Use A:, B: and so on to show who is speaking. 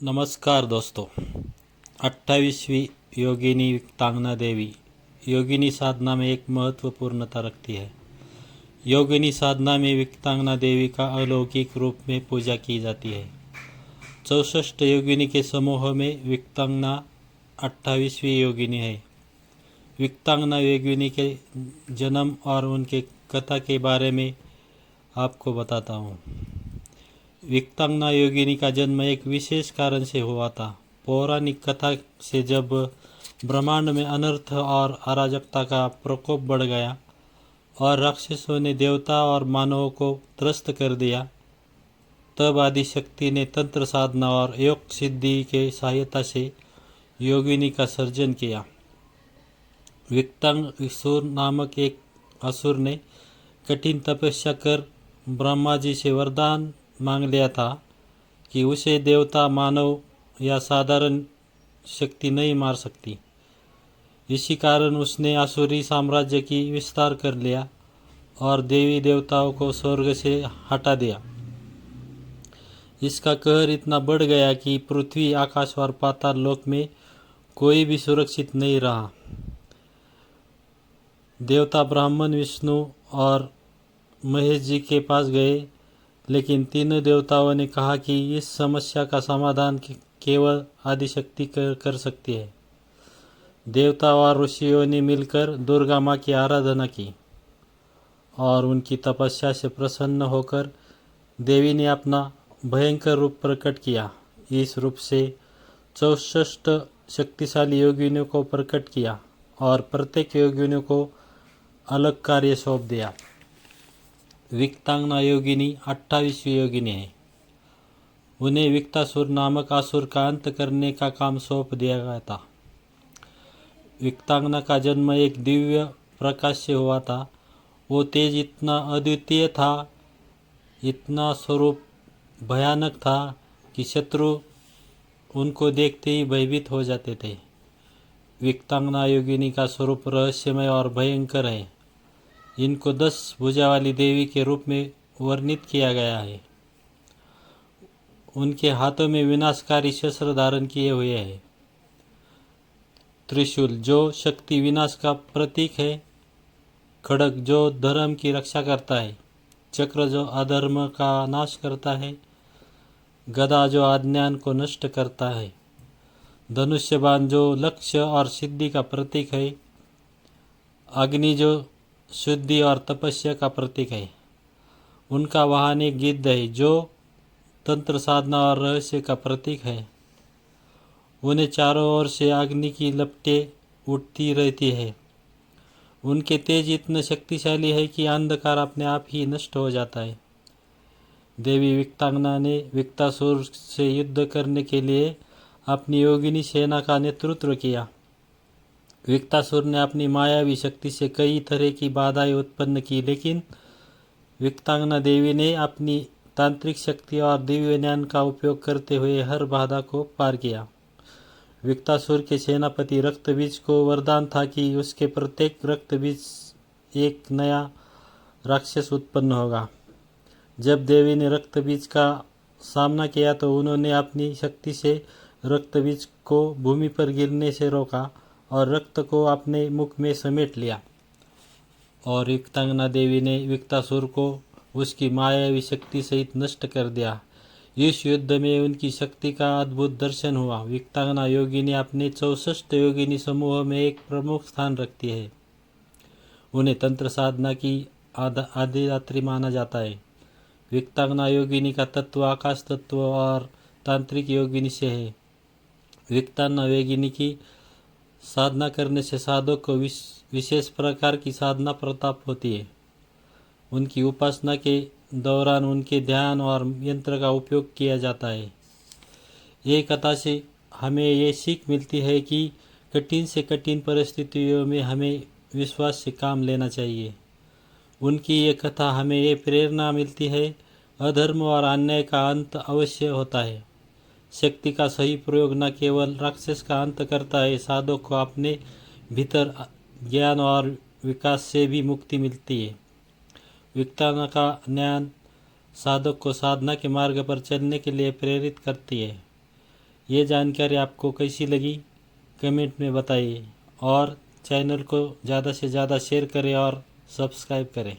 A: नमस्कार दोस्तों। 28वीं योगिनी विकटांगना देवी योगिनी साधना में एक महत्वपूर्णता रखती है। योगिनी साधना में विकटांगना देवी का अलौकिक रूप में पूजा की जाती है। 64 योगिनी के समूह में विकटांगना 28वीं योगिनी है। विकटांगना योगिनी के जन्म और उनके कथा के बारे में आपको बताता हूँ। विकटांगना योगिनी का जन्म एक विशेष कारण से हुआ था। पौराणिक कथा से जब ब्रह्मांड में अनर्थ और अराजकता का प्रकोप बढ़ गया और राक्षसों ने देवता और मानवों को त्रस्त कर दिया, तब आदिशक्ति ने तंत्र साधना और योग सिद्धि के सहायता से योगिनी का सर्जन किया। विकटांगसुर नामक एक असुर ने कठिन तपस्या कर ब्रह्मा जी से वरदान मांग लिया था कि उसे देवता, मानव या साधारण शक्ति नहीं मार सकती। इसी कारण उसने आसुरी साम्राज्य की विस्तार कर लिया और देवी देवताओं को स्वर्ग से हटा दिया। इसका कहर इतना बढ़ गया कि पृथ्वी, आकाश और पाताल लोक में कोई भी सुरक्षित नहीं रहा। देवता ब्राह्मण, विष्णु और महेश जी के पास गए, लेकिन तीनों देवताओं ने कहा कि इस समस्या का समाधान केवल आदिशक्ति कर सकती है। देवता और ऋषियों ने मिलकर दुर्गा माँ की आराधना की और उनकी तपस्या से प्रसन्न होकर देवी ने अपना भयंकर रूप प्रकट किया। इस रूप से 64 शक्तिशाली योगिनियों को प्रकट किया और प्रत्येक योगिनियों को अलग कार्य सौंप दिया। विकटांगना योगिनी 28वीं योगिनी है। उन्हें विकटासुर नामक असुर का अंत करने का काम सौंप दिया गया था। विकटांगना का जन्म एक दिव्य प्रकाश से हुआ था। वो तेज इतना अद्वितीय था, इतना स्वरूप भयानक था कि शत्रु उनको देखते ही भयभीत हो जाते थे। विकटांगना योगिनी का स्वरूप रहस्यमय और भयंकर है। इनको 10 भुजा वाली देवी के रूप में वर्णित किया गया है। उनके हाथों में विनाशकारी शस्त्र धारण किए हुए हैं। त्रिशूल जो शक्ति विनाश का प्रतीक है, खड्ग जो धर्म की रक्षा करता है, चक्र जो अधर्म का नाश करता है, गदा जो अज्ञान को नष्ट करता है, धनुष्य बाण जो लक्ष्य और सिद्धि का प्रतीक है, अग्नि जो शुद्धि और तपस्या का प्रतीक है। उनका वाहन एक गिद्ध है जो तंत्र साधना और रहस्य का प्रतीक है। उन्हें चारों ओर से अग्नि की लपटें उठती रहती है। उनके तेज इतने शक्तिशाली है कि अंधकार अपने आप ही नष्ट हो जाता है। देवी विकटांगना ने विकटासुर से युद्ध करने के लिए अपनी योगिनी सेना का नेतृत्व किया। विकटासुर ने अपनी मायावी शक्ति से कई तरह की बाधाएं उत्पन्न की, लेकिन विकटांगना देवी ने अपनी तांत्रिक शक्ति और दिव्य ज्ञान का उपयोग करते हुए हर बाधा को पार किया। विकटासुर के सेनापति रक्तबीज को वरदान था कि उसके प्रत्येक रक्तबीज एक नया राक्षस उत्पन्न होगा। जब देवी ने रक्तबीज का सामना किया तो उन्होंने अपनी शक्ति से रक्तबीज को भूमि पर गिरने से रोका और रक्त को अपने मुख में समेट लिया। और विकटांगना देवी ने विकटासुर को उसकी मायावी शक्ति सहित नष्ट कर दिया। इस युद्ध में उनकी शक्ति का अद्भुत दर्शन हुआ। विकटांगना योगिनी अपने 64 योगिनी समूह में एक प्रमुख स्थान रखती है। उन्हें तंत्र साधना की आदिदात्री माना जाता है। विकटांगना योगिनी का तत्व आकाश तत्व और तांत्रिक योगिनी से है। विकटांगना योगिनी की साधना करने से साधक को विशेष प्रकार की साधना प्राप्त होती है। उनकी उपासना के दौरान उनके ध्यान और यंत्र का उपयोग किया जाता है। ये कथा से हमें ये सीख मिलती है कि कठिन से कठिन परिस्थितियों में हमें विश्वास से काम लेना चाहिए। उनकी ये कथा हमें ये प्रेरणा मिलती है, अधर्म और अन्याय का अंत अवश्य होता है। शक्ति का सही प्रयोग न केवल राक्षस का अंत करता है, साधक को अपने भीतर ज्ञान और विकास से भी मुक्ति मिलती है। विकटांगना का ज्ञान साधक को साधना के मार्ग पर चलने के लिए प्रेरित करती है। ये जानकारी आपको कैसी लगी कमेंट में बताइए और चैनल को ज़्यादा से ज़्यादा शेयर करें और सब्सक्राइब करें।